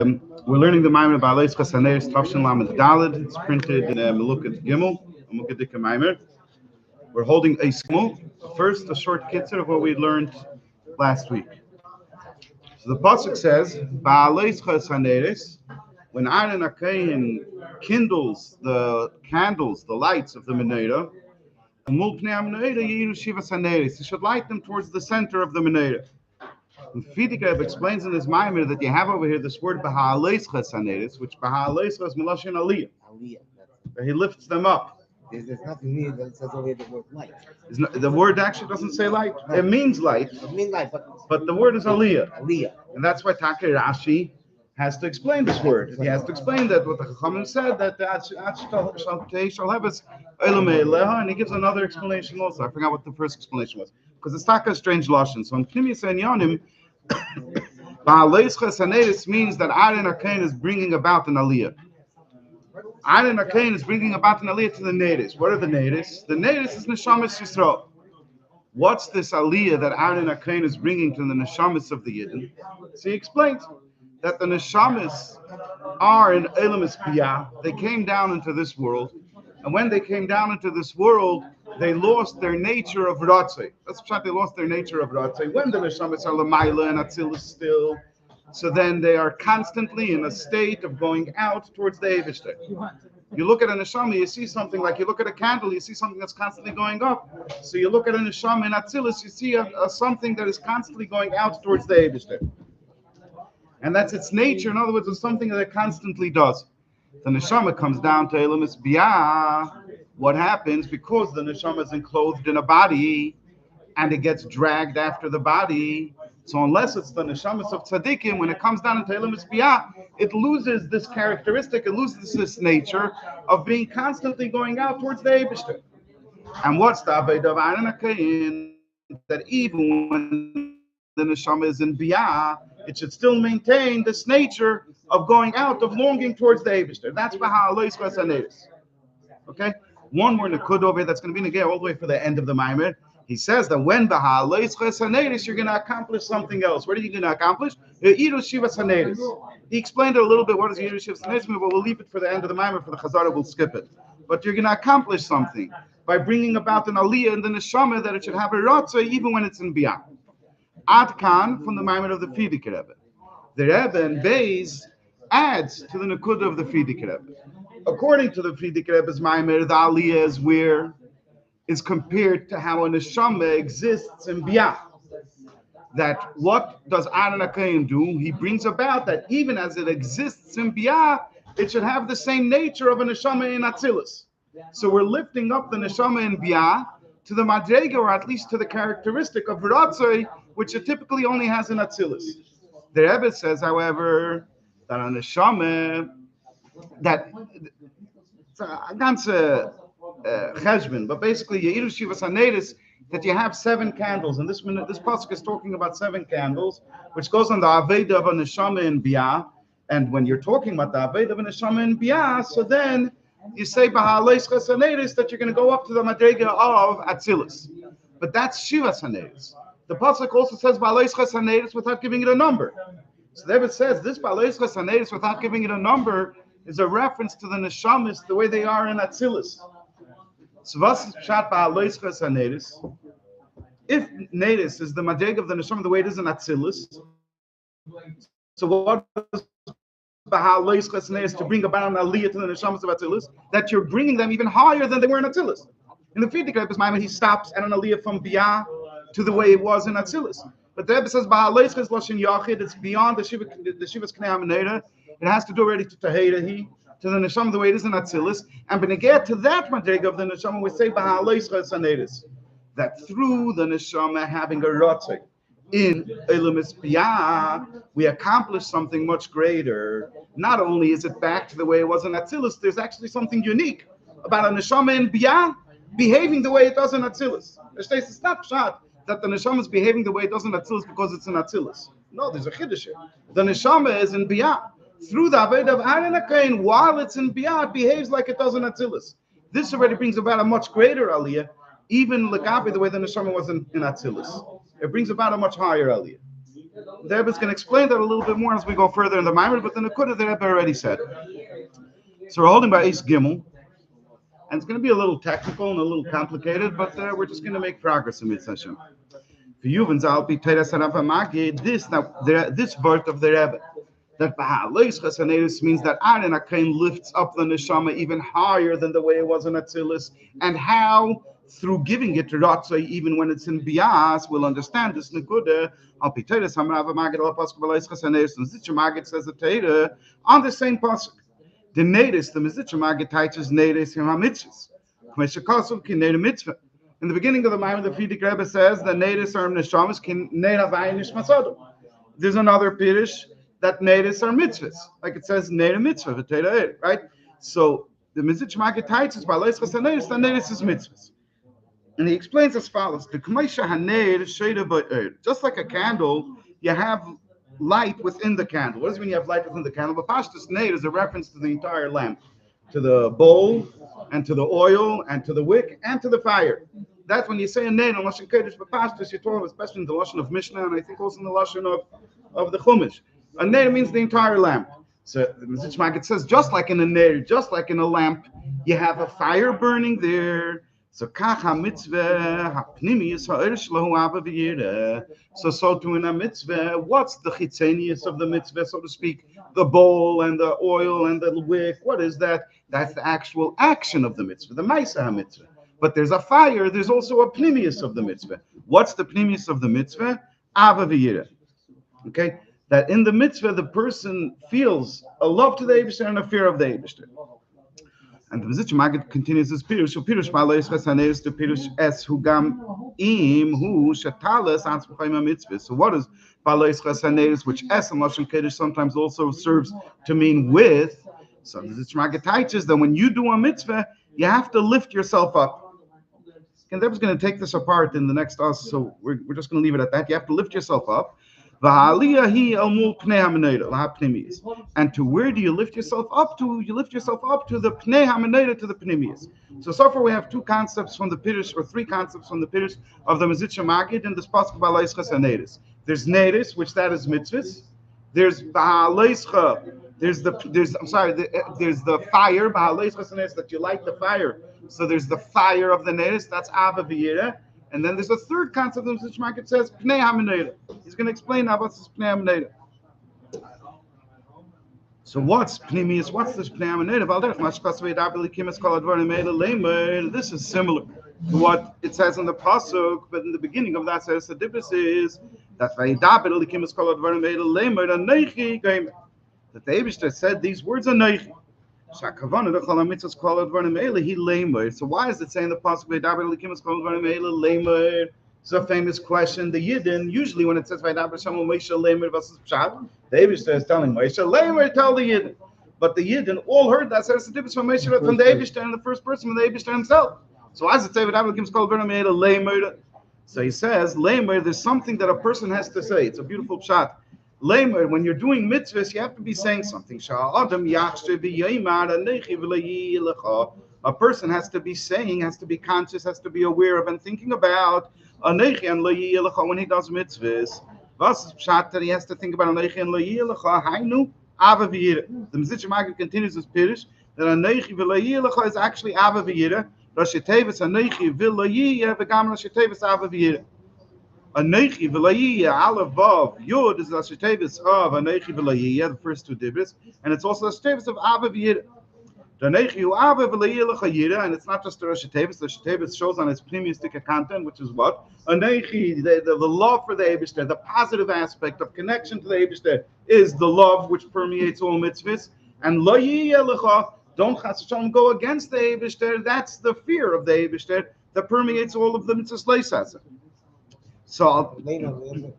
We're learning the Maimer of Bhaloscha Es Haneiros Tavshin Lamed Daled. It's printed in Melukat Gimel, Melukat Dika Maimer. We're holding a small, first a short kitzur of what we learned last week. So the pasuk says, Bhaloscha Es Haneiros, when Aaron Akayin kindles the candles, the lights of the menorah, he should light them towards the center of the menorah. And Fidikreb explains in his Maimer that you have over here this word Bhaloscha Es Haneiros, which Bhaloscha is Melashon Aliyah. Aliyah. That he lifts them up. There's nothing new that it says over here the word light. The word actually doesn't say light. Right. It means light, It means light, but the word is Aliyah. Aliyah. And that's why Take Rashi has to explain this word. He has to explain that what the Chachamim said, that and he gives another explanation also. I forgot what the first explanation was. Because it's not a strange lashon. So in Pnimis and Yonim, Bhaloscha Es Haneiros means that Aaron Akain is bringing about an Aliyah. Aaron Akain is bringing about an Aliyah to the natives. What are the natives? The natives is Neshamas Yisrael. What's this Aliyah that Aaron Akain is bringing to the Neshamas of the Yidden? So he explains that the Neshamas are in Elamis Biyah. They came down into this world. And when they came down into this world, they lost their nature of Ratzei. That's what they lost their nature of Ratzei. When the Neshamas are Lamaila and Atzilus still, so then they are constantly in a state of going out towards the Eivishter. You look at a Neshama, you see something like you look at a candle, you see something that's constantly going up. So you look at a Neshama in Atzilus, you see something that is constantly going out towards the Eivishter. And that's its nature. In other words, it's something that it constantly does. The Neshama comes down to Elamis Biyah. What happens? Because the Neshama is enclosed in a body and it gets dragged after the body. So unless it's the Neshamas of Tzaddikim, when it comes down into Elamis Biyah, it loses this characteristic, it loses this nature of being constantly going out towards the Eibishter. And what's the Aved of Aaron Akayin? That even when the Neshama is in Biyah, it should still maintain this nature of going out, of longing towards the Eibishter. That's Bhaloscha Es Haneiros. Okay? One more Nakud over here that's going to be Negeh all the way for the end of the Maimer. He says that when Bhaloscha Es Haneiros, you're going to accomplish something else. What are you going to accomplish? Shivas Haneiros. He explained it a little bit. What is Shivas Haneiros? But we'll leave it for the end of the Maimer. For the Chazara, we'll skip it. But you're going to accomplish something by bringing about an Aliyah in the Neshama that it should have a Ratzah even when it's in Biyah. Ad Kan from the Maimer of the Fidik Rebbe. The Rebbe and Beis adds to the Nakuda of the Fidik Rebbe. According to the Fidik Rebbe's Maimer, the Aliyah is where is compared to how a Neshama exists in Biyah. That what does Aaron Akayin do? He brings about that even as it exists in Biyah, it should have the same nature of a Neshama in Atzilus. So we're lifting up the Neshama in Biyah to the Madrega, or at least to the characteristic of Ratzei, which it typically only has in Atzilus. The Rebbe says, however, that a Neshama, that it's a ganze cheshbon, but basically Yeiru Shivas Haneiros, that you have 7 candles, and this pasuk is talking about 7 candles, which goes on the Aveda of a Neshama in Biyah. And when you're talking about the Aveda of a Neshama in Biyah, so then you say Bhaloscha Es Haneiros that you're going to go up to the Madrega of Atzilus. But that's Shivas Haneiros. The pasuk also says Bhaloscha Es Haneiros without giving it a number. So there it says this Bhaloscha Es Haneiros without giving it a number is a reference to the Neshamas, the way they are in Atzilus. So what's Pshat Bhaloscha Es Haneiros? If Neris is the Madrega of the Neshama, the way it is in Atzilus, so what is Bhaloscha Es Haneiros to bring about an Aliyah to the Neshamas of Atzilus? That you're bringing them even higher than they were in Atzilus. In the Fidik Rebbe's Maimer, he stops at an Aliyah from Biyah to the way it was in Atzilus. But the Rebbe says Bhaloscha Es Lashon Yachid, it's beyond the Shivas Knei HaMenorah. It has to do already to Tahirahi, to the Neshama the way it is in Atzilus. And when you get to that Madrega of the Neshama, we say Bhaloscha Es Haneiros. That through the Neshama having a Ratzei in Elamis Biyah, we accomplish something much greater. Not only is it back to the way it was in Atzilus, there's actually something unique about a Neshama in Biyah behaving the way it does in Atzilus. It's not shot that the Neshama is behaving the way it does in Atzilus because it's in Atzilus. No, there's a Chiddush here. The Neshama is in Biyah. Through the Aved of Aaron Akain, while it's in Biyah, it behaves like it does in Atzilus. This already brings about a much greater Aliyah, even Lagabi, the way the Neshama was in Atzilus. It brings about a much higher Aliyah. The Rebbe is going to explain that a little bit more as we go further in the Maimer, but the Nakuda the Rebbe already said. So we're holding by Eis Gimel, and it's going to be a little technical and a little complicated, but we're just going to make progress in Mitzvah Hashem. For Yuvan Zalpi Teres Harav Hamagi, this word of the Rebbe, that Bhaloscha Es Haneiros means that Aaron Akain lifts up the neshama even higher than the way it was in Atzilus, and how through giving it to Ratzai, even when it's in Bias, we'll understand this Nekuda. Al Piteres Hamarav Hamagi Al Pasuk Bhaloscha Es Haneiros, and Zitcher Magid says the Teira on the same pasuk. The Nedes, the Mizitcher Magid teaches Nedes in HaMitzvahs. Kmeshakasov Ki Neder Mitzvah. In the beginning of the Maimer, the Frierdiker Rebbe says that Nedes are neshamas Ki Neder Havai Nishmasadu. There's another Pirish that Nedes are mitzvahs, like it says Neder Mitzvah, V'Teira, right? So the Mizitcher Magid teaches Bhaloscha Es Haneiros that Nedes is mitzvahs. And he explains as follows: the K'meisha Haneir Sheida Ba'er. Just like a candle, you have light within the candle. What does it mean you have light within the candle? But Pashtus Neir is a reference to the entire lamp, to the bowl, and to the oil, and to the wick, and to the fire. That's when you say a Neir on Lashon Kodesh, but Pashtus, you're talking, especially in the Lashon of Mishnah, and I think also in the Lashon of the Chumash. A Neir means the entire lamp. So the Mizitch Magid says, just like in a Neir, just like in a lamp, you have a fire burning there. So kacha mitzvah hapnimius ha'er shlohu ava v'yireh. So too in a mitzvah, what's the chitzenius of the mitzvah, so to speak? The bowl and the oil and the wick. What is that? That's the actual action of the mitzvah, the ma'aseh mitzvah. But there's a fire. There's also a pnimius of the mitzvah. What's the pnimius of the mitzvah? Ava v'yireh. Okay, that in the mitzvah the person feels a love to the Eibishter and a fear of the Eibishter. And the Mizitch Magid continues his pirush. So pirush Bhaloscha Es Haneiros to pirush es hu gam im hu shatalas ans b'chayim mitzvah. So what is Bhaloscha Es Haneiros, which es in Lashon Kodesh sometimes also serves to mean with? So the Mizitch Magid teaches that when you do a mitzvah, you have to lift yourself up. And Rebbe's going to take this apart in the next us, so we're just going to leave it at that. You have to lift yourself up. And to where do you lift yourself up to? You lift yourself up to the Pnei HaMenorah, to the Pnimius. So far we have two concepts from the Pirush, or three concepts from the Pirush of the Mizitch Magid and the Pasuk Bhaloscha Es Haneiros. There's Neres, which that is mitzvahs. There's Bhaloscha. There's the fire, Bhaloscha Es Haneiros, that you light the fire. So there's the fire of the Neres, that's Ava V'yireh. And then there's a third concept in which Market says Pnei HaMenorah. He's going to explain now what's this Pnei HaMenorah. So what's Pnimius? What's this Pnei HaMenorah? This is similar to what it says in the pasuk, but in the beginning of that says the difference is that the Eibishter said these words are Neichi. So why is it saying the possible? It's a famous question. The Yidden, usually when it says Vaydaber Shem Moshe Leimer versus Pshat, the Eibishter is telling Moshe Leimer, tell the Yidden. But the Yidden all heard that. So it's the difference from Moshe from the Eibishter and the first person from the Eibishter himself. So why does it say Vaydaber Leimer? So he says Leimer. There's something that a person has to say. It's a beautiful Pshat. Lamer, when you're doing mitzvahs, you have to be saying something. A person has to be saying, has to be conscious, has to be aware of and thinking about when he does mitzvahs. That he has to think about the Mizitch Magid continues his pirush that Anechi v'layiyah is actually Ava v'yireh. Rashi Tevis Anechi v'layiyah v'gam Rashi Tevis Ava v'yireh. Anechi v'layiyah, Aleph Vav Yud is the Rashi Tevis of Anechi v'layiyah, the first two dibris, and it's also the Rashi Tevis of Ava v'yireh. The Anechi hu Ava v'layiyah l'chayireh, and it's not just the Rashi Tevis. The Rashi Tevis shows on its pneumistic content, which is what Anechi, the love for the Eibishter, the positive aspect of connection to the Eibishter is the love which permeates all mitzvahs, and layiyah l'cha, don't chas v'shalom go against the Eibishter. That's the fear of the Eibishter that permeates all of the mitzvahs leisasa. So Later, we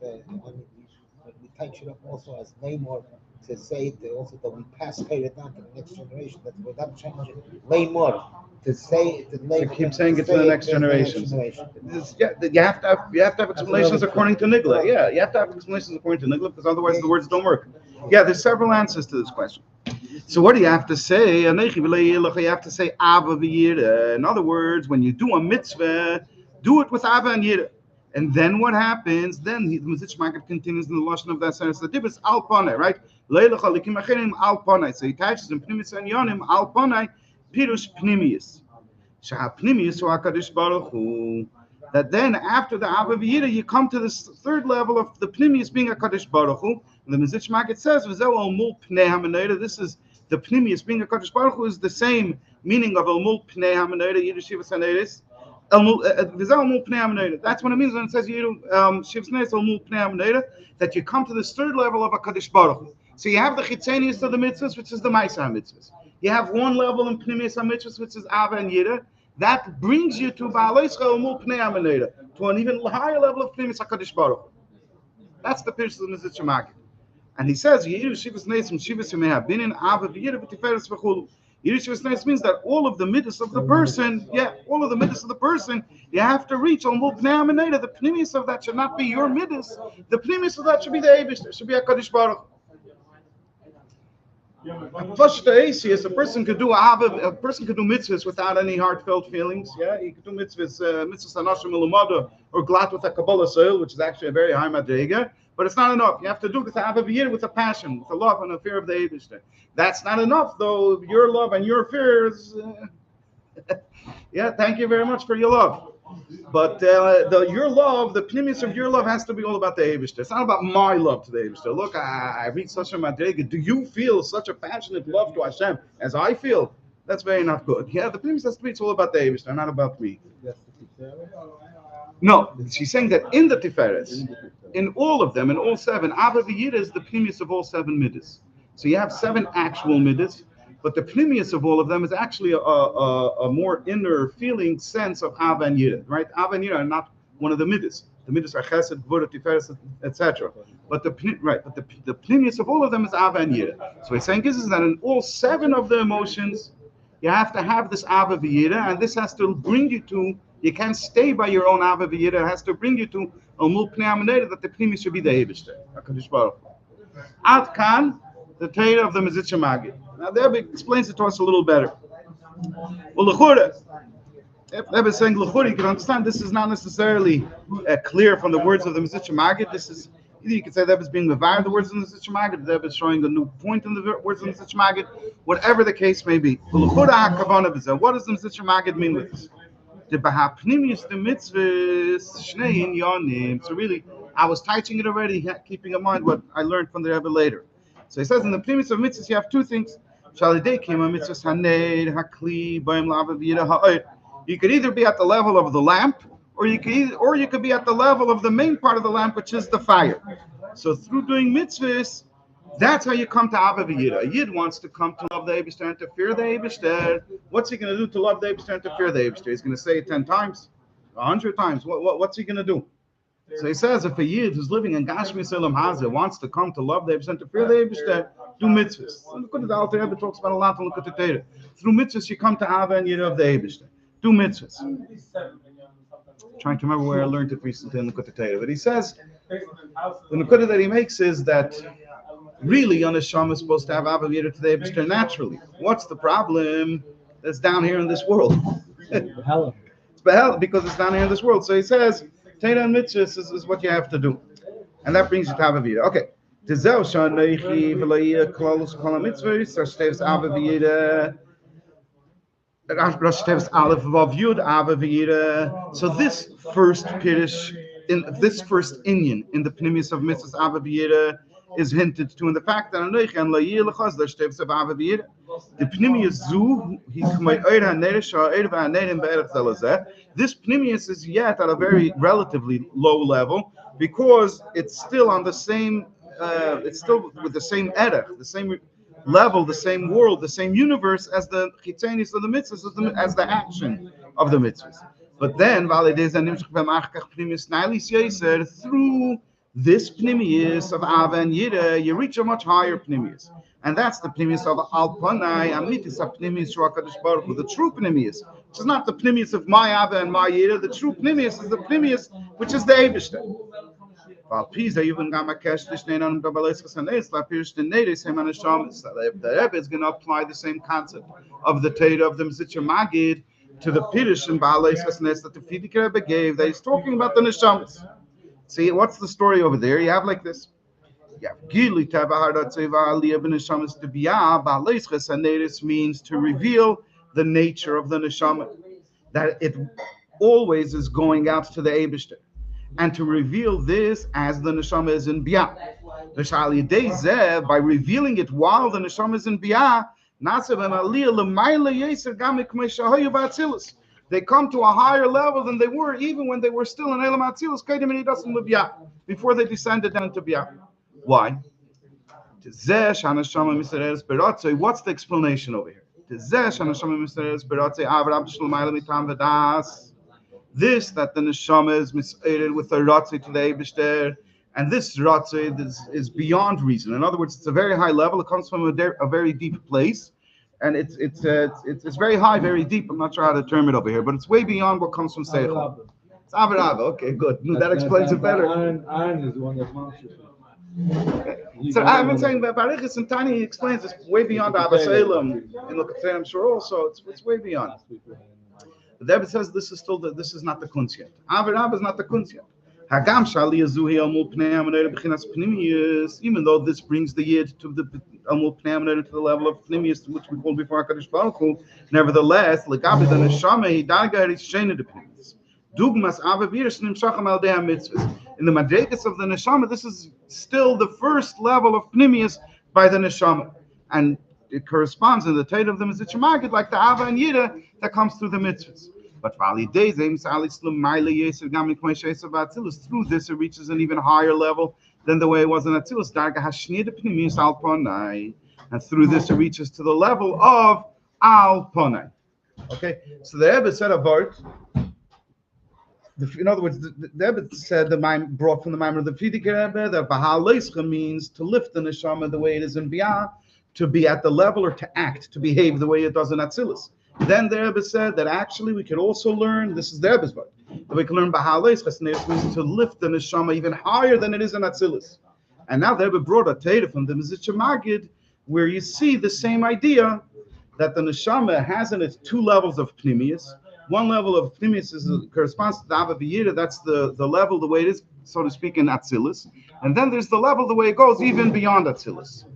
touch it up also as Laymor to say that also that we pass it down to the next generation. That we're not changing Laymor to say to keep saying it to the next generation. You have to have explanations according to Nigla. Yeah, you have to have explanations according to Nigla because otherwise the words don't work. Yeah, there's several answers to this question. So what do you have to say? You have to say Ava v'yireh. In other words, when you do a mitzvah, do it with Ava and Yireh. And then what happens? Then the Mesitzes Magid continues in the lashon of that sentence. The dibus al panai, right? Leilach alikim acherim al panai. So he attaches in pnimis and yonim al panai pirush pnimius. Shah pnimius hu hakadosh baruch hu. That then after the Abba V'Yira, you come to this third level of the pnimius being a Kadosh Baruch Hu. And the Mesitzes Magid says, "V'zeu al mul pnei hamanayda." This is the pnimius being a Kadosh Baruch Hu is the same meaning of al mul pnei hamanayda Yiddish Shivas Haneiros. That's what it means when it says Shivas Haneiros al mul pnei hamanayda, that you come to this third level of a Kadosh Baruch Hu. So you have the chitzenius of the mitzvahs, which is the Ma'aseh mitzvahs. You have one level in pnimius mitzvahs, which is Ava and Yira. That brings you to Bhaloscha Es Haneiros, to an even higher level of Pnimis HaKadosh Baruch. That's the picture of the Mesitzes Magid. And he says, Yiru Shivas Neis from Shivas Yemei Binin Ava V'Yira B'Tiferes V'Chulu. Yiru Shivas Neis means that all of the midas of the person, all of the midas of the person, you have to reach on Mul Pnei HaMeneda. The Pnimis of that should not be your midas. The Pnimis of that should be the Eibush, should be HaKadosh Baruch. A person could do mitzvahs without any heartfelt feelings. Yeah, he could do mitzvahs anashim ulamada or glat with a kabbalah soil, which is actually a very high madrega. But it's not enough. You have to do it with a passion, with a love and a fear of the Eibishter. That's not enough, though. Your love and your fear is. Thank you very much for your love. But your love, the pnimius of your love has to be all about the Eibishter. It's not about my love to the Eibishter. Look, I read such a madrega. Do you feel such a passionate love to Hashem as I feel? That's very not good. Yeah, the pnimius has to be, it's all about the Eibishter, not about me. No, she's saying that in the Tiferes, in all of them, in all seven, Abba V'Yira is the pnimius of all seven midas. So you have seven actual midas. But the pnimius of all of them is actually a more inner feeling sense of Ava and Yira, right? Ava and Yira are not one of the midas. The midas are Chesed, Gvura, Tiferes, etc. But the pnimius of all of them is Ava and Yira. So he's saying is that in all seven of the emotions, you have to have this Ava V'Yira, and this has to bring you to. You can't stay by your own Ava V'Yira. It has to bring you to Mul Pnei HaMeneda, that the pnimius should be the Eibishter, HaKadosh Baruch Hu. Ad Kan, the Torah of the Mesitzes Magid. Now, the Rebbe explains it to us a little better. Well, L'chura, if the Rebbe is saying L'chura, you can understand this is not necessarily clear from the words of the Mesitzes Magid. This is, either you could say the Rebbe is being mevayer the words of the Mesitzes Magid, the Rebbe is showing a new point in the words of the Mesitzes Magid, whatever the case may be. Well, L'chura HaKavana b'zeh. What does the Mesitzes Magid mean with this? The Bahapnimius, the mitzvahs, Shnei Inyanim. So really, I was teaching it already, keeping in mind what I learned from the Rebbe later. So he says in the pnimius of mitzvahs, you have two things. You could either be at the level of the lamp, or you could be at the level of the main part of the lamp, which is the fire. So through doing mitzvahs, that's how you come to Abba V'Yira. A Yid wants to come to love the Eibishter and to fear the Eibishter. What's he going to do to love the Eibishter and to fear the Eibishter? He's going to say it 10 times, 100 times. What's he going to do? So he says, if a Yid who's living in Gashmi Selam Hazeh wants to come to love the Eibishter and to fear the Eibishter, do mitzvahs. Look at the Alter Rebbe talks about a lot. Look at the Torah. Through mitzvahs, you come to Abba and Yira of the Eibishter. Do mitzvahs. Trying to remember where I learned it recently in the Torah. But he says, the Nukudah that he makes is that really, a neshama is supposed to have Abba V'Yira to the Eibishter naturally. What's the problem? That's down here in this world. It's behel because it's down here in this world. So he says, Torah and mitzvahs is what you have to do, and that brings you to Abba V'Yira. Okay. Tizeu shaneichi v'lo'yeh klalus kol hamitzvahs rashtevs Abba V'Yira. Rashtevs Aleph Vav Yud Abba V'Yira. So this first pirish, in this first inyan in the pnimius of mitzvahs Abba V'Yira, is hinted to in the fact that Anoich and La'yeh L'chaz Rashtevs Abba V'Yira. The pnimius zu he k'may oir ha'neiros ha'oir v'ha'neirim be'eretz zelazeh. This pnimius is yet at a very relatively low level because it's still on the same. It's still with the same erech, the same level, the same world, the same universe as the chitzenis of the mitzvahs, as the action of the mitzvahs. But then, through this pnimius of Ava and Yira, you reach a much higher pnimius. And that's the pnimius of Al-Panai, Amitis HaPnimius Shua Baruch Hu, the true pnimius, which is not the pnimius of my Ava and my Yira. The true pnimius is the pnimius which is the Eibishter. The Rebbe is going to apply the same concept of the Torah of the Mesitzes Magid to the Pirish and Bhaloscha Es Haneiros that the Frierdiker Rebbe gave, that he's talking about the neshamas. See, what's the story over there? You have like this. Yeah, Gili Tavaharateva Aliyah b'neshamas to biyah. Bhaloscha Es Haneiros means to reveal the nature of the neshama, that it always is going out to the Eibishter, and to reveal this as the neshama is in biyah. By revealing it while the neshama is in biyah, they come to a higher level than they were even when they were still in Elam Atzilus, before they descended down into biyah. Why? What's the explanation over here? This that the neshama is misated with a ratzei to the Eibishter, and this ratzei is beyond reason. In other words, it's a very high level. It comes from a very deep place, and it's very high, very deep. I'm not sure how to term it over here, but it's way beyond what comes from seichel. It's avarava. Okay, good. That explains it better. Iron is one that mounts it. So I've been saying that Barichas and Tani explains it's way beyond Abba Salem and look at I'm sure also it's way beyond. The Rebbe says this is not the kunz yet. Avarava is not the kunz yet. Hagam shali azuhi amul pnei amonei b'chinas pnimius. Even though this brings the yid to the amul pnei amonei to the level of pnimius, which we called before Hakadosh Baruch Hu, nevertheless, legabe the neshama he darga rishena de pnimius. Dugmas avavirus nimshacham al dei mitzvahs. In the madregas of the neshama, this is still the first level of pnimius by the neshama, and it corresponds in the tate of the mitzvah like the ava and yida that comes through the mitzvahs. But through this it reaches an even higher level than the way it was in Atzilus. And through this it reaches to the level of Al Ponai. Okay, so the Rebbe said a word. In other words, the Rebbe said brought from the Maimer of the Frierdiker Rebbe that Bhaloscha means to lift the neshama the way it is in Biyah, to be at the level or to act, to behave the way it does in Atzilus. Then the Rebbe said that actually we could also learn, this is the Rebbe's word, that we can learn Bhaloscha Es Haneiros means to lift the neshama even higher than it is in Atzilus. And now the Rebbe brought a Torah from the Mizitcha Magid where you see the same idea that the neshama has in it two levels of pnimius. One level of pnimius corresponds to the Ava V'Yira, that's the level the way it is, so to speak, in Atzilus. And then there's the level the way it goes even beyond Atzilus.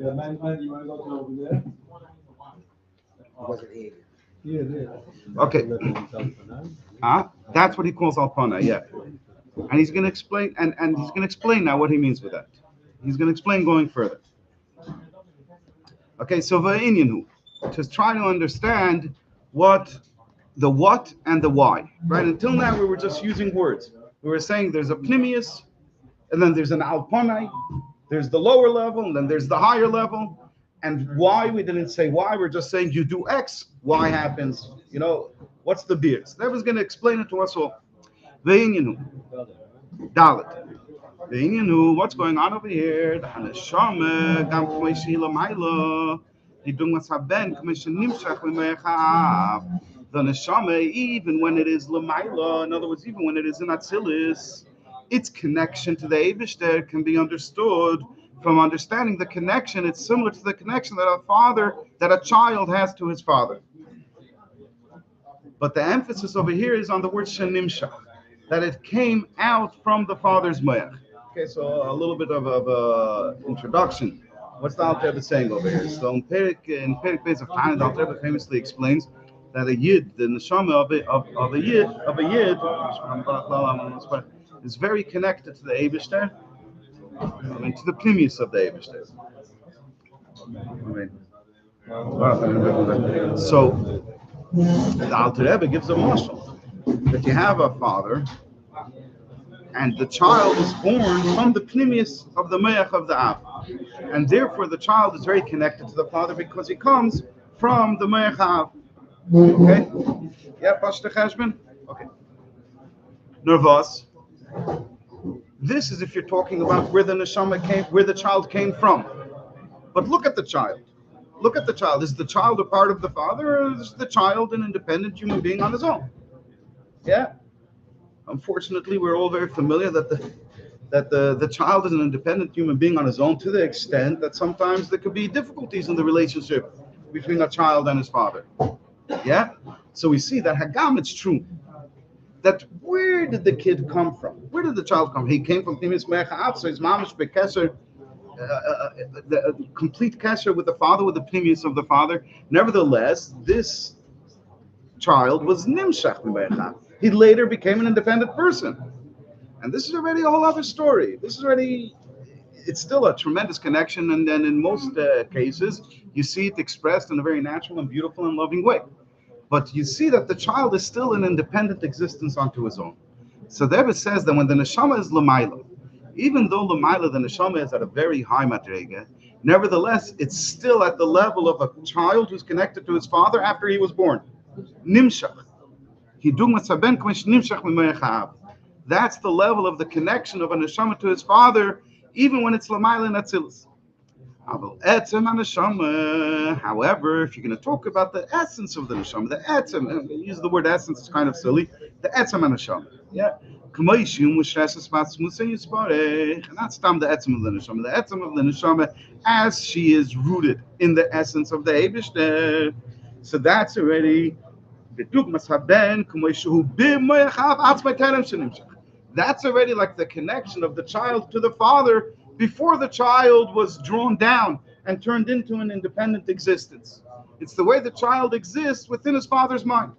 Yeah, man, you want to go over there? Okay. That's what he calls Alpana, yeah. And he's going to explain, and he's going to explain now what he means with that. He's going to explain going further. Okay, so Va'inyanhu, to try to understand what and the why. Right? Until now we were just using words. We were saying there's a pnimius, and then there's an alponai, there's the lower level, and then there's the higher level. And why, we didn't say why, we're just saying you do X, Y happens. You know, what's the beers? That was going to explain it to us all. Ve'inyanhu, Dalet. Ve'inyanhu, what's going on over here? The Haneshama, Gam K'mei Sheila Maila, Hidungas Haben, K'mei Shenimshach L'Mechav. The Neshama, even when it is L'Maila, in other words, even when it is in Atzilus, its connection to the Eibishter can be understood. From understanding the connection, it's similar to the connection that a child has to his father. But the emphasis over here is on the word shenimshach, that it came out from the father's moach. Okay, so a little bit of a introduction. What's the Alter Rebbe saying over here? So in Perik Beis of Tanya, the Alter Rebbe famously explains that a yid, the neshama of a yid, is very connected to the Eibishter. To the pnimius of the Eibishter. So the Alter Rebbe gives a mashal that you have a father, and the child is born from the pnimius of the meach of the Av, and therefore the child is very connected to the father because he comes from the meich Av. Okay? Yeah, Pashta Cheshbon? Okay. Nervous. This is if you're talking about where the neshama came, where the child came from. But look at the child. Look at the child. Is the child a part of the father, or is the child an independent human being on his own? Yeah. Unfortunately, we're all very familiar that the child is an independent human being on his own, to the extent that sometimes there could be difficulties in the relationship between a child and his father. Yeah? So we see that Hagam, it's true. That where did the kid come from? Where did the child come? He came from Timis Mecha, so his mamish bekesser, the complete kesher with the father, with the pneumius of the father. Nevertheless, this child was nimshach Mecha. He later became an independent person. And this is already a whole other story. This is already, it's still a tremendous connection. And then in most cases, you see it expressed in a very natural and beautiful and loving way. But you see that the child is still an independent existence unto his own. So the Rebbe says that when the neshama is l'mayla, even though l'mayla, the neshama is at a very high madrega, nevertheless, it's still at the level of a child who's connected to his father after he was born. Nimshach. That's the level of the connection of a neshama to his father, even when it's l'mayla and atzilus. However, if you're going to talk about the essence of the neshama, the etzem, use the word essence, it's kind of silly. The etzem and neshama, yeah. And that's the etzem of the neshama. The etzem of the neshama, as she is rooted in the essence of the Eibishter. So that's already. That's already like the connection of the child to the father before the child was drawn down and turned into an independent existence. It's the way the child exists within his father's mind.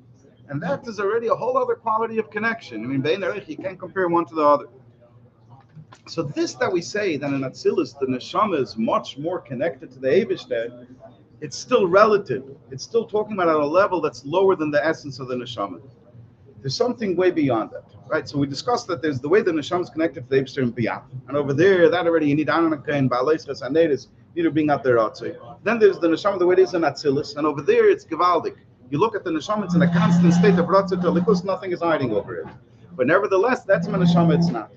And that is already a whole other quality of connection. I mean, you can't compare one to the other. So this that we say that in Atzilus, the neshama is much more connected to the Eibishter, it's still relative. It's still talking about at a level that's lower than the essence of the neshama. There's something way beyond that, right? So we discussed that there's the way the neshama is connected to the Eibishter and beyond. And over there, that already you need Ananaka and Bhaloscha Es Haneiros, you need to bring out their Ratzei. Then there's the neshama, the way it is in Atzilus, and over there it's Gevaldik. You look at the neshama, it's in a constant state of Ratzei to Likus, nothing is hiding over it. But nevertheless, that's my neshama, it's not.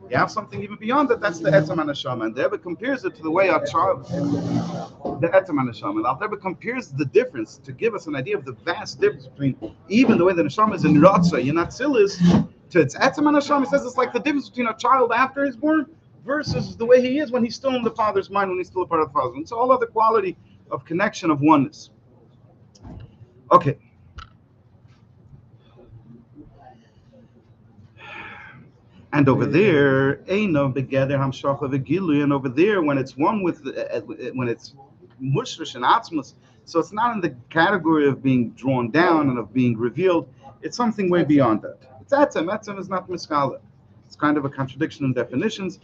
You have something even beyond that, that's the Etzem HaNeshama. And the Rebbe compares it to the way our child, the Etzem HaNeshama. And the Rebbe compares the difference to give us an idea of the vast difference between even the way the Neshama is in Ratzah, Yinatsilis, to its Etzem HaNeshama. He says it's like the difference between a child after he's born versus the way he is when he's still in the father's mind, when he's still a part of the father's mind. It's all other quality of connection, of oneness. Okay. And over there, Eino Begeder Hamshacha V'Gilui, and over there, when it's one with, when it's Mushrish and Atzmus, so it's not in the category of being drawn down and of being revealed. It's something way beyond that. It's Etzem. Etzem is not Miskala. It's kind of a contradiction in definitions.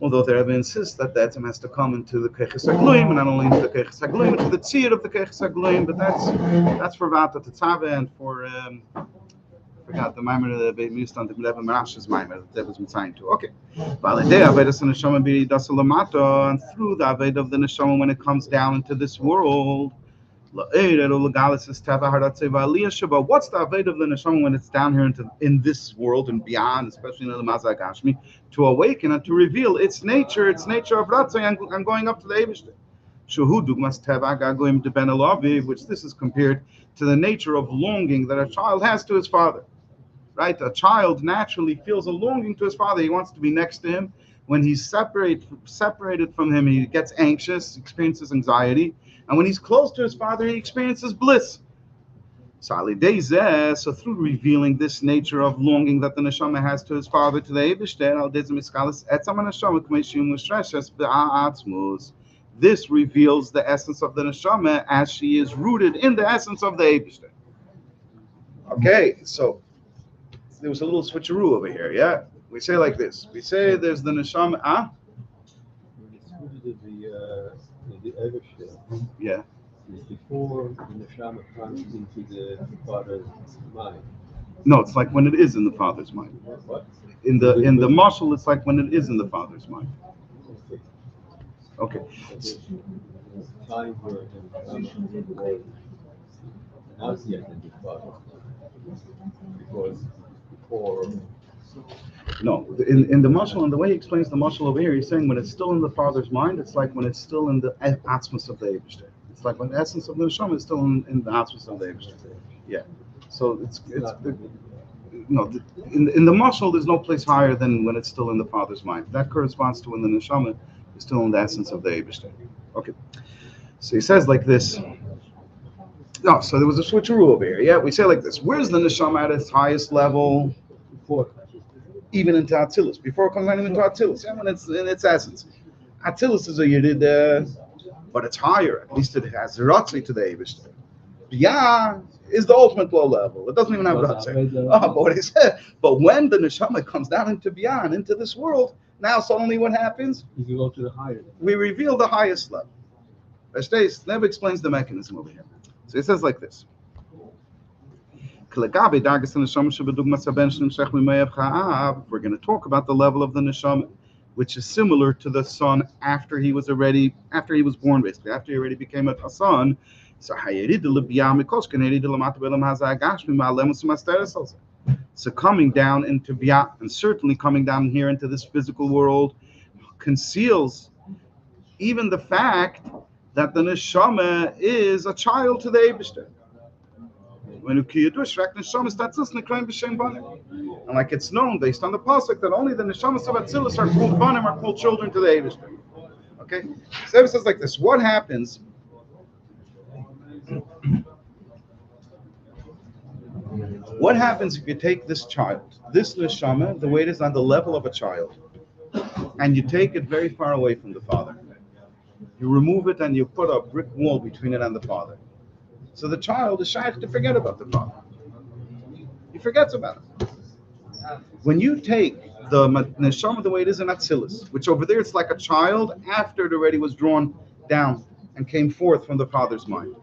Although the Rebbe insists that the Etzem has to come into the Keches HaGluim, and not only into the Keches HaGluim, into the Tzir of the Keches HaGluim, but that's for Vata Tetzave and for. Forgot the Maimer of the Mustand, the Rebbe Marash's Maimer that was Mitzayim too. Okay. And through the Aved of the Neshama, when it comes down into this world, what's the Aved of the Neshama when it's down here in this world and beyond, especially in the Mazak Ashmi, to awaken and to reveal its nature of Ratzah and going up to the Eibishter. Which this is compared to the nature of longing that a child has to his father. Right? A child naturally feels a longing to his father. He wants to be next to him. When he's separated from him, he gets anxious, experiences anxiety. And when he's close to his father, he experiences bliss. So through revealing this nature of longing that the neshama has to his father, to the Eibishter, this reveals the essence of the neshama as she is rooted in the essence of the Eibishter. Okay, so there was a little switcheroo over here, yeah? We say like this. We say there's the neshama, When it's rooted in the Eibishter, yeah. it's before the neshama comes into the father's mind. No, it's like when it is in the father's mind. What? In the mashal, it's like when it is in the father's mind. Okay. There's time where the neshama was not yet in the father's mind. Because before. No, in the mashal, and the way he explains the mashal over here, he's saying when it's still in the father's mind, it's like when it's still in the atzmus of the Eibishter. It's like when the essence of the neshama is still in the atzmus of the Eibishter. Yeah. So it's in the mashal, there's no place higher than when it's still in the father's mind. That corresponds to when the neshama is still in the essence of the Eibishter. Okay. So he says like this. No, so there was a switcheroo over here. Yeah, we say like this: where's the neshama at its highest level? Before. Even into Atzilus, before it comes down into Atzilus, yeah, when it's in its essence. Atzilus is a Yedid, but it's higher. At least it has Ratzi to the Eibushter. Biyah is the ultimate low level. It doesn't even have Ratzi. Oh, but what he said. But when the neshama comes down into Biyah and into this world, now suddenly what happens? You can go to the higher. We reveal the highest level. Reshtes never explains the mechanism over here. So it says like this. We're going to talk about the level of the neshama, which is similar to the son after he was born, basically, after he already became a son. So coming down into Biyah, and certainly coming down here into this physical world, conceals even the fact that the neshama is a child to the Eibishter. And like it's known based on the pasuk that only the neshamas of Atzilus are called banim, are called children to the Eibishter. Okay, so it says like this: what happens? What happens if you take this child, this neshama, the way it is on the level of a child, and you take it very far away from the father? You remove it and you put a brick wall between it and the father. So the child is shy to forget about the father. He forgets about it. When you take the neshama the way it is in Atzilus, which over there it's like a child after it already was drawn down and came forth from the father's mind.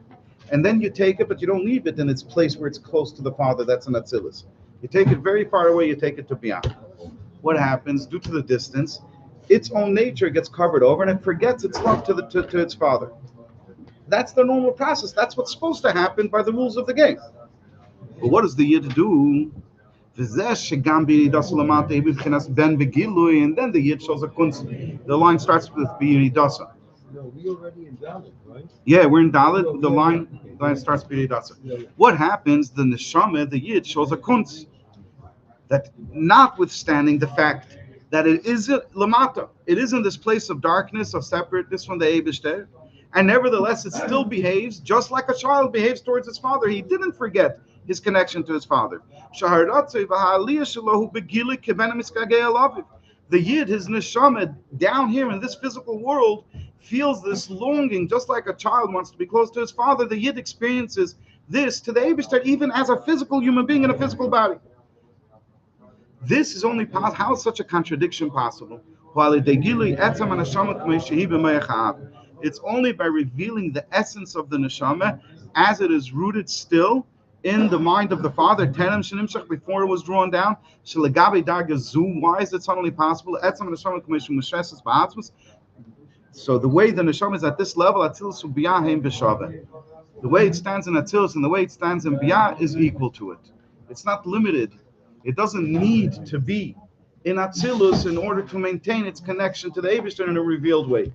And then you take it, but you don't leave it in its place where it's close to the father, that's in Atzilus. You take it very far away, you take it to Biyah. What happens? Due to the distance, its own nature gets covered over and it forgets its love to its father. That's the normal process. That's what's supposed to happen by the rules of the game. But what does the Yid do? And then the Yid shows a kunst. The line starts with B'yiridasa. No, we already in Dalit, right? Yeah, we're in Dalit. The line starts B'yiridasa. What happens? The neshama, the Yid, shows a kunst. That notwithstanding the fact that it isn't lamata, it isn't this place of darkness, of separateness from the Eibishter, and nevertheless it still behaves just like a child behaves towards his father. He didn't forget his connection to his father. The Yid, his neshama, down here in this physical world, feels this longing just like a child wants to be close to his father. The Yid experiences this to the Eibishter even as a physical human being in a physical body. This is only possible. How is such a contradiction possible? It's only by revealing the essence of the neshama as it is rooted still in the mind of the father, before it was drawn down. Why is it suddenly possible? So the way the neshama is at this level, the way it stands in Atzilus and the way it stands in Biyah is equal to it. It's not limited. It doesn't need to be in Atzilus in order to maintain its connection to the Eibishter in a revealed way.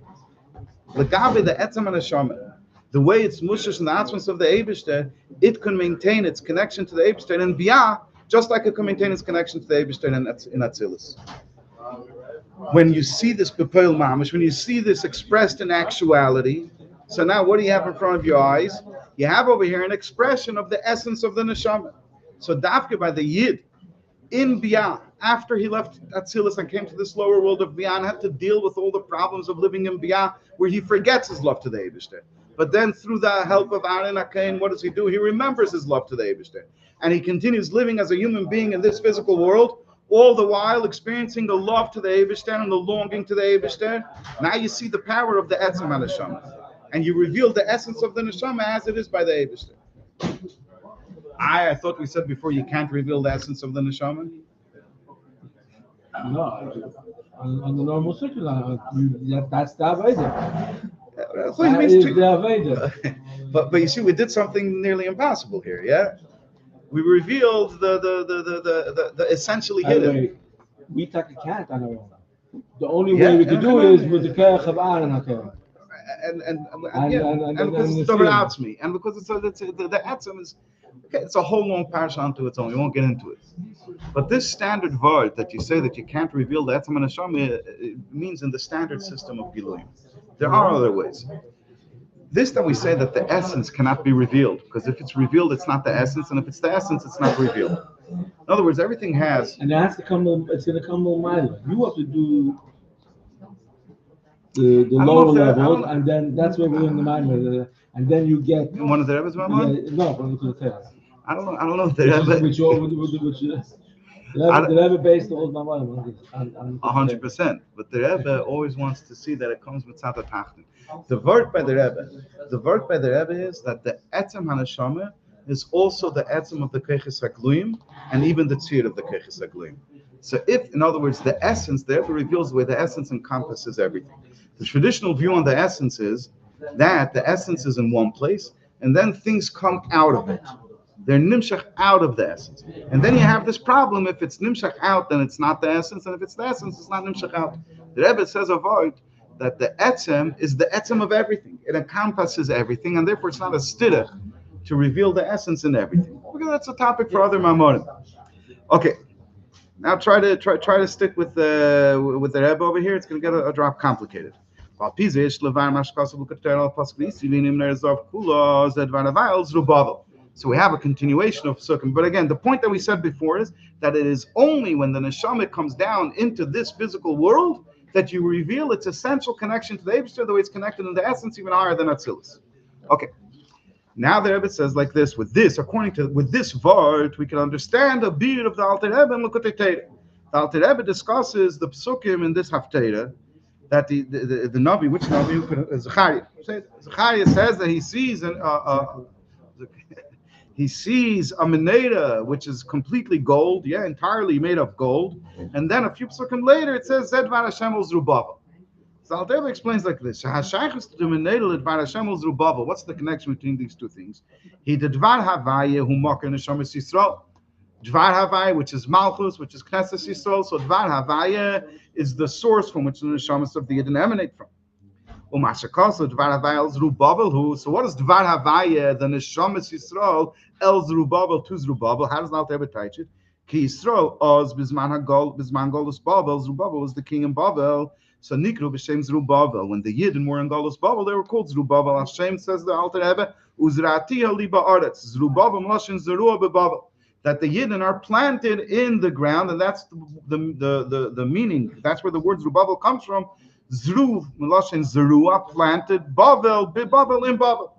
Legabe the etzem neshama, the way it's mushish in the atzmos of the Eibishter, it can maintain its connection to the Eibishter in Biyah, just like it can maintain its connection to the Eibishter in Atzilus. When you see this bepoil mamish, when you see this expressed in actuality, so now what do you have in front of your eyes? You have over here an expression of the essence of the neshama. So dafke by the Yid, in Biyah, after he left Atzilus and came to this lower world of Biyah and had to deal with all the problems of living in Biyah, where he forgets his love to the Eibishter. But then through the help of Aaron Akain, what does he do? He remembers his love to the Eibishter. And he continues living as a human being in this physical world, all the while experiencing the love to the Eibishter and the longing to the Eibishter. Now you see the power of the Etzem HaNeshama. And you reveal the essence of the Neshama as it is by the Eibishter. I thought we said before you can't reveal the essence of the neshama. No, on the normal circular, that's the Aveda. That is the Aveda. But you see, we did something nearly impossible here. Yeah, we revealed the essentially hidden. We take a cat on our own. The only way we can do it is with the Kerch of Aaron Hakel. And because it's the me, and because it's the Etzem is. Okay, it's a whole long parasha unto its own. We won't get into it. But this standard word that you say that you can't reveal the Etzem and Neshama means in the standard system of Giluim. There are other ways. This that we say that the essence cannot be revealed, because if it's revealed, it's not the essence, and if it's the essence, it's not revealed. In other words, everything has. And it has to come. It's going to come on my level. You have to do the I don't know lower if that- I levels, don't- and then that's where we're in the mind, and then you get. One of the Rebbe's Yeah, Maimon? no, from the Torah. I don't know. I don't know if the Rebbe. The Rebbe based the old Maimon on 100%. But the Rebbe always wants to see that it comes with Tzad Tachten. The word by the Rebbe is that the Etzem Haneshama is also the Etzem of the Keches HaGluim and even the Tzir of the Keches HaGluim. So if, in other words, the essence, the Rebbe reveals the way the essence encompasses everything. The traditional view on the essence is that the essence is in one place and then things come out of it. They're nimshach out of the essence. And then you have this problem: if it's nimshach out, then it's not the essence, and if it's the essence, it's not nimshach out. The Rebbe says avoid that the etzem is the etzem of everything. It encompasses everything, and therefore it's not a stira to reveal the essence in everything. Okay, that's a topic for other mamorim. Okay, now try to stick with the Rebbe over here. It's going to get a drop complicated. So we have a continuation of Sukkim. But again, the point that we said before is that it is only when the neshama comes down into this physical world that you reveal its essential connection to the Eibster, the way it's connected in the essence, even higher than Atzilus. Okay. Now the Rebbe says like this: with this vart, we can understand the beard of the Alter Rebbe and Likutei Torah. The Alter Rebbe discusses the psukim in this haftarah that the Navi, which Navi? Zechariah. Zechariah says that he sees a menorah which is completely gold, entirely made of gold, and then a few psukim later it says Zed Var Hashem ul Zerubbabel. So Alter Rebbe explains like this: what's the connection between these two things? He did Dvar Havaya who mocker Neshamas Yisrael. Dvar Havaya, which is Malchus, which is Knesset Yisrael. So Dvar Havaya is the source from which the Neshamas of the Yidden emanate from. So what is Dvar Havaya, the Neshamas Yisrael, El Zerubbabel to Zerubbabel? How does Alter Rebbe teach it? Ki Yisrael oz bizman golus Babel. Zerubbabel was the king in Babel. So Nikru b'shem Zerubbabel. When the Yidden were in Golus Babel, they were called Zerubbabel. Hashem, says the Alter Rebbe, Uzratiha liba aretz. Zerubbabel mloshin Zerua b'Babel. That the Yidden are planted in the ground, and that's the meaning. That's where the word Zerubbabel comes from. Zru mloshin Zerua, planted. Babel b'Babel in Babel.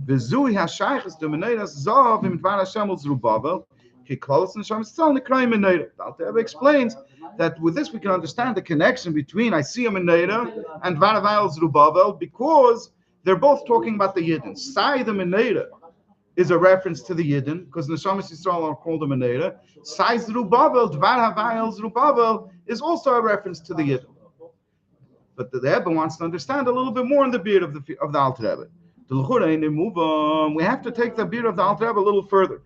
V'zui hashayches dominators zav im dvar Hashem Zerubbabel. He calls and Hashem still the crime menorah. The Alter Rebbe explains that with this we can understand the connection between I see a menorah and Dvar Havaya Zerubbabel, because they're both talking about the Yidden. Sai the menorah is a reference to the Yidden, because Neshamas Yisrael are called a menorah. Sai Zerubbabel, Dvar Havaya Zerubbabel, is also a reference to the Yidden. But the Rebbe wants to understand a little bit more in the beard of the Alter Rebbe. We have to take the beard of the Alter Rebbe a little further.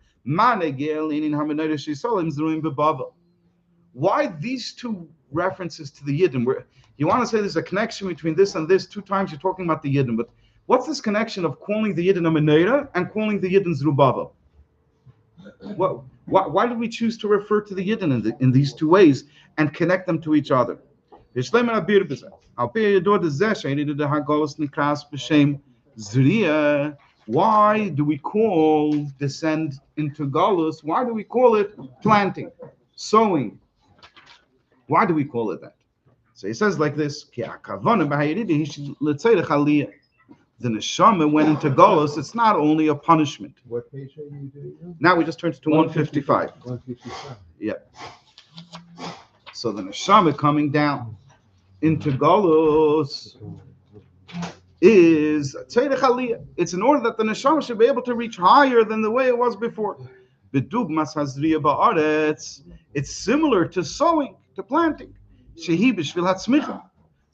Why these two references to the Yidden? Where you want to say there's a connection between this and this? Two times you're talking about the Yidden, but what's this connection of calling the Yidden a menorah and calling the Yidden Zerubbabel? Why did we choose to refer to the Yidden in these two ways and connect them to each other? Why do we call descend into Galus? Why do we call it planting, sowing? Why do we call it that? So he says like this: the neshama went into Galus. It's not only a punishment. What page are you doing? Now we just turned to 155. 155. Yeah. So the neshama coming down into Galus is tzedek aliyah. It's in order that the neshama should be able to reach higher than the way it was before. B'dugmas hazriya ba'aretz. It's similar to sowing, to planting. Shehi b'shvil hatzmicha.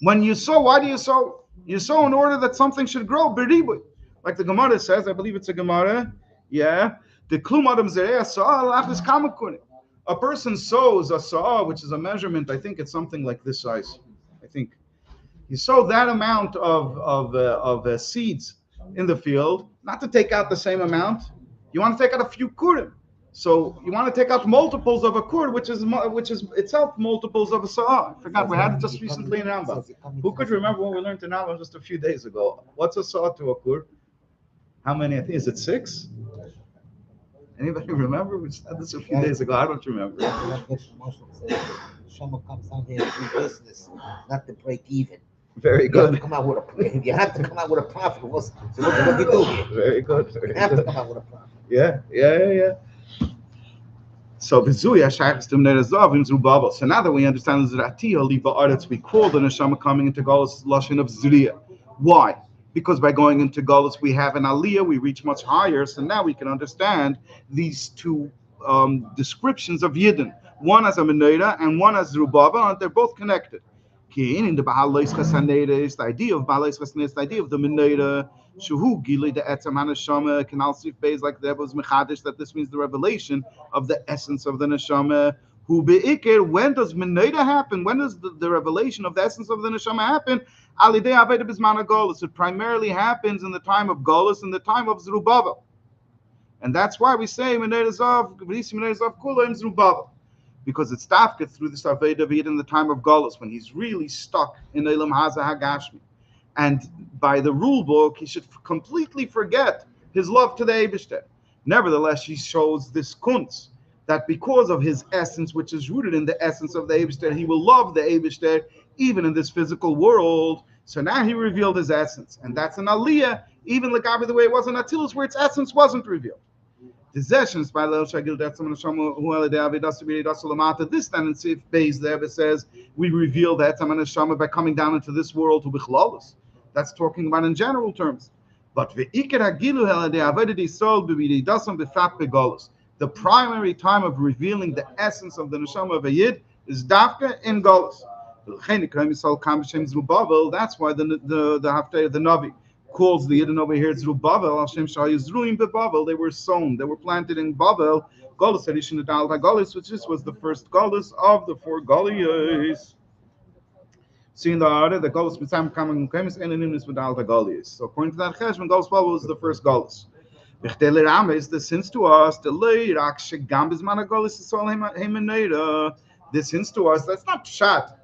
When you sow, why do you sow? You sow in order that something should grow. B'ribui. Like the Gemara says, I believe it's a Gemara. Yeah. The klum adam zerei sa'ah lachis kamakunim. A person sows a sa'ah, which is a measurement. I think it's something like this size. I think. You sow that amount of seeds in the field, not to take out the same amount. You want to take out a few kurim. So you want to take out multiples of a kur, which is itself multiples of a saw. I forgot we had it just recently in Rambam. Who could remember what we learned in Rambam just a few days ago? What's a saw to a kur? How many? I think is it 6? Anybody remember? We said this a few days ago. I don't remember. Shema comes down here to do business, not to break even. Very You have to good. come out with a. You have to come out with a profit. So what do you do here? Very good. You Very have to good. come out with a profit. Yeah. So Bezuya Shachs to Nerazov in Zubabel. So now that we understand the Zrati, Oliva Aretz, we call the Neshama coming into Galus Lashon of Zriya. Why? Because by going into Galus, we have an Aliyah, we reach much higher. So now we can understand these two descriptions of Yidden. One as a Menorah and one as Zerubabel, and they're both connected. In the Bhaloscha Es Haneiros, the idea of Bhaloscha Es Haneiros, the idea of the Menorah, Shuhu Gili the Etzem Haneshama, Canal Sif Beis, like there was Mechadish, that this means the revelation of the essence of the Neshama. Who beikir, when does Menorah happen? When does the revelation of the essence of the Neshama happen? Alidei Aveda Bisman Golus. It primarily happens in the time of Golus, in the time of Zerubbabel. And that's why we say Menorah Zav, Menorah Zav Kula and Zerubbabel. Because it's tafka through this Aveda Vid in the time of Golus, when he's really stuck in Elam Haza Hagashmi. And by the rule book, he should completely forget his love to the Eibishter. Nevertheless, he shows this kunz, that because of his essence, which is rooted in the essence of the Eibishter, he will love the Eibishter even in this physical world. So now he revealed his essence. And that's an aliyah, even Lagabi the way it was in Atilus, where its essence wasn't revealed. This then in Sif Beis there it says we reveal that Neshama by coming down into this world to Bichlalos. That's talking about in general terms. But the primary time of revealing the essence of the Neshama of a Yid is Dafka in Golos. That's why the Haftarah, the Navi, calls the Yidden over here Zerubbabel, Hashem Shayizruim beBavel. They were sown, they were planted in Bavel. Golus Erishin Adal Golus, which was the first Golus of the 4 Goliyos. Seeing the order, the Golus Mitzam coming Kemis and Inimus with Alta Goliyos. So according to that Cheshvan, Golus Bavel was the first Golus. Bichtele Rama is the sense to us, the Leirak Shegam Bismana Golus is all Hemeneda. This hints to us, that's not Pshat.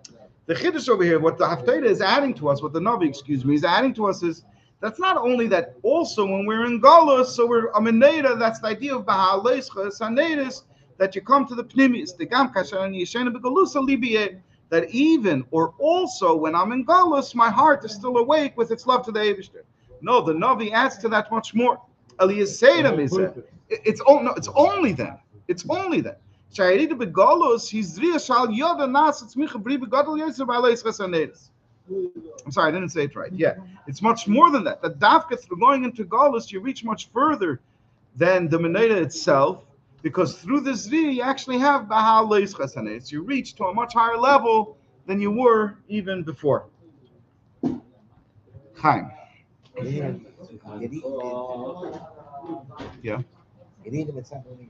The Chiddush over here, what the Haftarah is adding to us, what the Navi, is adding to us is, that's not only that, also when we're in Galus, so we're a Menorah, that's the idea of Bhaloscha Es Haneiros, that you come to the Pnimis, the Gam Kasher and Yeshena Begalusa Libiyeh, that even or also when I'm in Galus, my heart is still awake with its love to the Eibishter. No, the Navi adds to that much more. Eliyaseidim is it. It's only then. It's only then. Shayirida Begalus, he's Ria Shal Yoda Nas, it's Michabri Begadol Yosef Bhaloscha Es Haneiros. I'm sorry, I didn't say it right. Yeah, it's much more than that. The dafka through going into Galus, you reach much further than the Menorah itself, because through the Zri, you actually have Bhaloscha Es Haneiros. You reach to a much higher level than you were even before. Chaim. Yeah. Yeridim, it's not only